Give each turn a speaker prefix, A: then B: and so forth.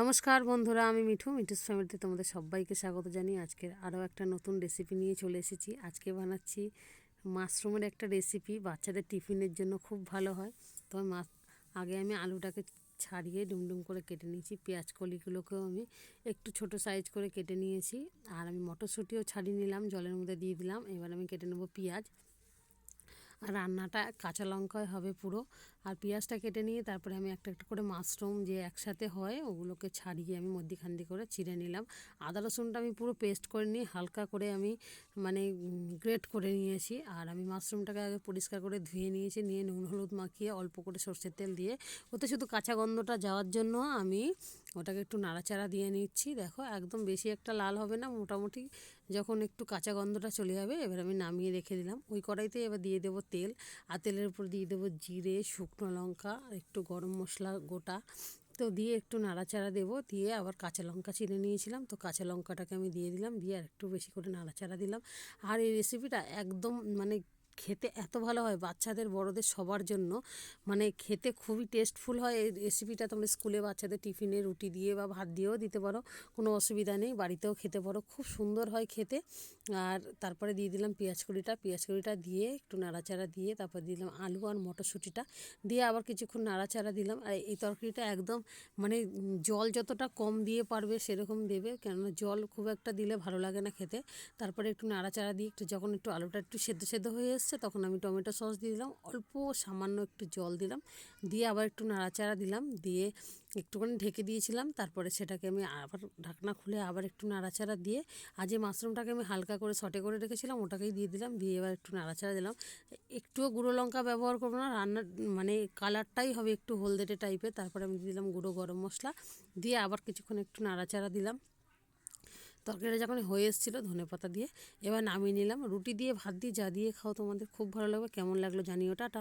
A: নমস্কার বন্ধুরা, আমি মিঠুস ফ্যামিলিতে তোমাদের সবাইকে স্বাগত জানিয়ে আজকের আরও একটা নতুন রেসিপি নিয়ে চলে এসেছি। আজকে বানাচ্ছি মাশরুমের একটা রেসিপি, বাচ্চাদের টিফিনের জন্য খুব ভালো হয়। তবে আগে আমি আলুটাকে ছাড়িয়ে ডুমডুম করে কেটে নিয়েছি, পেঁয়াজ কলিগুলোকেও আমি একটু ছোট সাইজ করে কেটে নিয়েছি, আর আমি মটরশুঁটিও ছাড়িয়ে নিলাম, জলের মধ্যে দিয়ে দিলাম। এবার আমি কেটে নেবো পেঁয়াজ, আর রান্নাটা কাঁচা লঙ্কায় হবে পুরো। আর পেঁয়াজটা কেটে নিয়ে তারপরে আমি একটা একটা করে মাশরুম যে একসাথে হয় ওগুলোকে ছাড়িয়ে আমি মধ্যিখান দিয়ে করে চিড়ে নিলাম। আদা রসুনটা আমি পুরো পেস্ট করে নিয়ে হালকা করে আমি গ্রেট করে নিয়েছি। আর আমি মাশরুমটাকে আগে পরিষ্কার করে ধুয়ে নিয়েছি, নিয়ে নুন হলুদ মাখিয়ে অল্প করে সর্ষের তেল দিয়ে ওতে শুধু কাঁচা গন্ধটা যাওয়ার জন্য আমি ওটাকে একটু নাড়াচাড়া দিয়ে নিচ্ছি। দেখো, একদম বেশি একটা লাল হবে না, মোটামুটি যখন একটু কাঁচা গন্ধটা চলে যাবে এবার আমি নামিয়ে রেখে দিলাম। ওই কড়াইতে এবার দিয়ে দেবো তেল, আর তেলের উপর দিয়ে দেবো জিরে, শুকনো লঙ্কা, একটু গরম মশলা গোটা, তো দিয়ে একটু নাড়াচাড়া দেবো। দিয়ে আবার কাঁচা লঙ্কা চিড়ে নিয়েছিলাম, তো কাঁচা লঙ্কাটাকে আমি দিয়ে দিলাম, দিয়ে আর একটু বেশি করে নাড়াচাড়া দিলাম। আর এই রেসিপিটা একদম খেতে এত ভালো হয়, বাচ্চাদের বড়দের সবার জন্য খেতে খুবই টেস্টফুল হয়। এই রেসিপিটা তোমরা স্কুলে বাচ্চাদের টিফিনে রুটি দিয়ে বা ভাত দিয়েও দিতে পারো, কোনো অসুবিধা নেই, বাড়িতেও খেতে পারো, খুব সুন্দর হয় খেতে। আর তারপরে দিয়ে দিলাম পেঁয়াজ কড়িটা দিয়ে একটু নাড়াচাড়া দিয়ে তারপর দিলাম আলু আর মটরশুঁটিটা দিয়ে আবার কিছুক্ষণ নাড়াচাড়া দিলাম। আর এই তরকারিটা একদম জল যতটা কম দিয়ে পারবে সেরকম দেবে, কেননা জল খুব একটা দিলে ভালো লাগে না খেতে। তারপরে একটু নাড়াচাড়া দিয়ে যখন একটু আলুটা একটু সেদ্ধ হয়ে এসছে তখন আমি টমেটো সস দিয়ে দিলাম, অল্প সামান্য একটু জল দিলাম, দিয়ে আবার একটু নাড়াচাড়া দিলাম, দিয়ে একটুখানি ঢেকে দিয়েছিলাম। তারপরে সেটাকে আমি আবার ঢাকনা খুলে আবার একটু নাড়াচাড়া দিয়ে আর যে মাশরুমটাকে আমি হালকা করে সটে করে রেখেছিলাম ওটাকেই দিয়ে দিলাম, দিয়ে এবার একটু নাড়াচাড়া দিলাম। একটুও গুঁড়ো লঙ্কা ব্যবহার করবো না, রান্নার কালারটাই হবে একটু হলদেটে টাইপের। তারপরে আমি দিলাম গুঁড়ো গরম মশলা, দিয়ে আবার কিছুক্ষণ একটু নাড়াচাড়া দিলাম। তরকারিটা যখন হয়ে এসেছিলো ধনেপাতা দিয়ে এবার নামিয়ে নিলাম। রুটি দিয়ে ভাত দিয়ে যা দিয়ে খাও তোমাদের খুব ভালো লাগবে। কেমন লাগলো জানিও, টাটা।